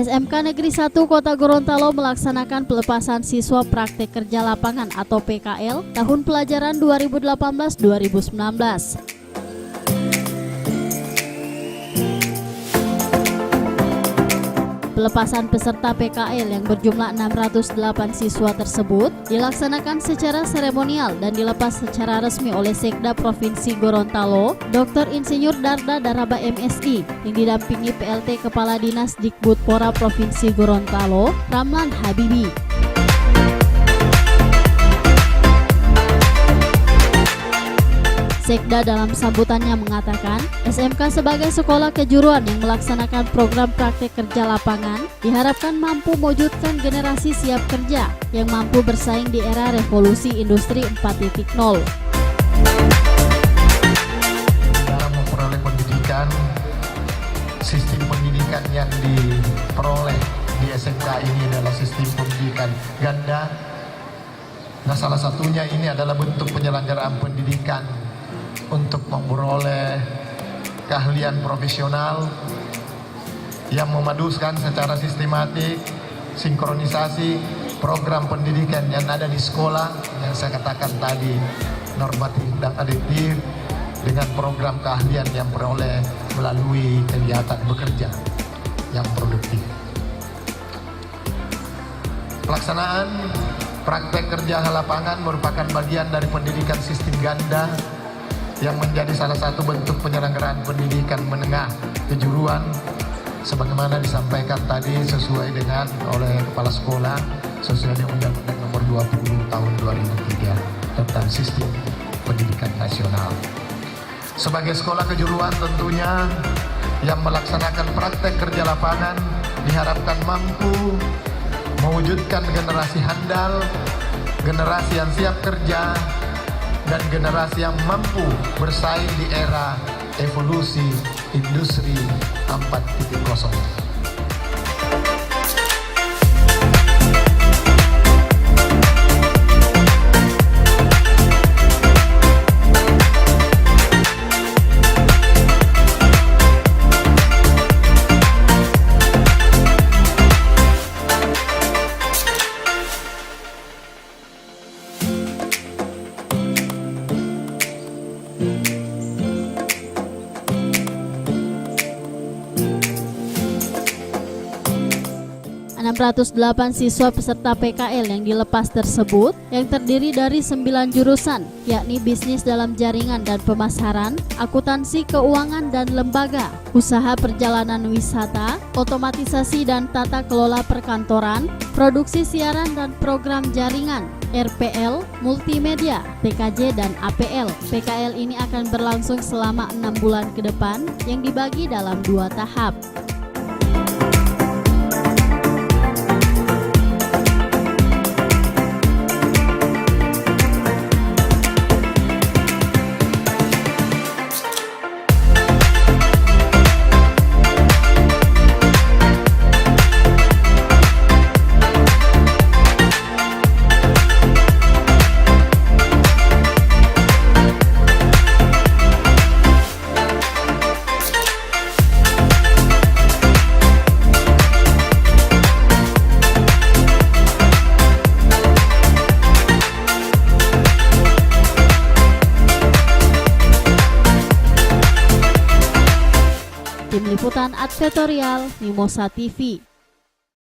SMK Negeri 1 Kota Gorontalo melaksanakan pelepasan siswa praktek kerja lapangan atau PKL tahun pelajaran 2018-2019. Pelepasan peserta PKL yang berjumlah 608 siswa tersebut dilaksanakan secara seremonial dan dilepas secara resmi oleh Sekda Provinsi Gorontalo, Dr. Insinyur Darda Daraba MSI, yang didampingi PLT Kepala Dinas Dikbudpora Provinsi Gorontalo, Ramlan Habibi. Sekda dalam sambutannya mengatakan, SMK sebagai sekolah kejuruan yang melaksanakan program praktek kerja lapangan diharapkan mampu mewujudkan generasi siap kerja yang mampu bersaing di era revolusi industri 4.0. Dalam memperoleh pendidikan, sistem pendidikan yang diperoleh di SMK ini adalah sistem pendidikan ganda. Nah, salah satunya ini adalah bentuk penyelenggaraan pendidikan untuk memperoleh keahlian profesional yang memaduskan secara sistematik sinkronisasi program pendidikan yang ada di sekolah yang saya katakan tadi, normatif dan adiktif, dengan program keahlian yang peroleh melalui kegiatan bekerja yang produktif. Pelaksanaan praktek kerja lapangan merupakan bagian dari pendidikan sistem ganda yang menjadi salah satu bentuk penyelenggaraan pendidikan menengah kejuruan sebagaimana disampaikan tadi sesuai dengan oleh Kepala Sekolah sesuai dengan Undang-Undang Nomor 20 Tahun 2003 tentang Sistem Pendidikan Nasional. Sebagai sekolah kejuruan tentunya yang melaksanakan praktek kerja lapangan diharapkan mampu mewujudkan generasi handal, generasi yang siap kerja, dan generasi yang mampu bersaing di era evolusi industri 4.0. ...608 siswa peserta PKL yang dilepas tersebut yang terdiri dari 9 jurusan, yakni bisnis dalam jaringan dan pemasaran, akuntansi keuangan dan lembaga, usaha perjalanan wisata, otomatisasi dan tata kelola perkantoran, produksi siaran dan program jaringan, RPL, multimedia, TKJ dan APL. PKL ini akan berlangsung selama 6 bulan ke depan yang dibagi dalam 2 tahap. Tim Liputan Advertorial Mimosa TV.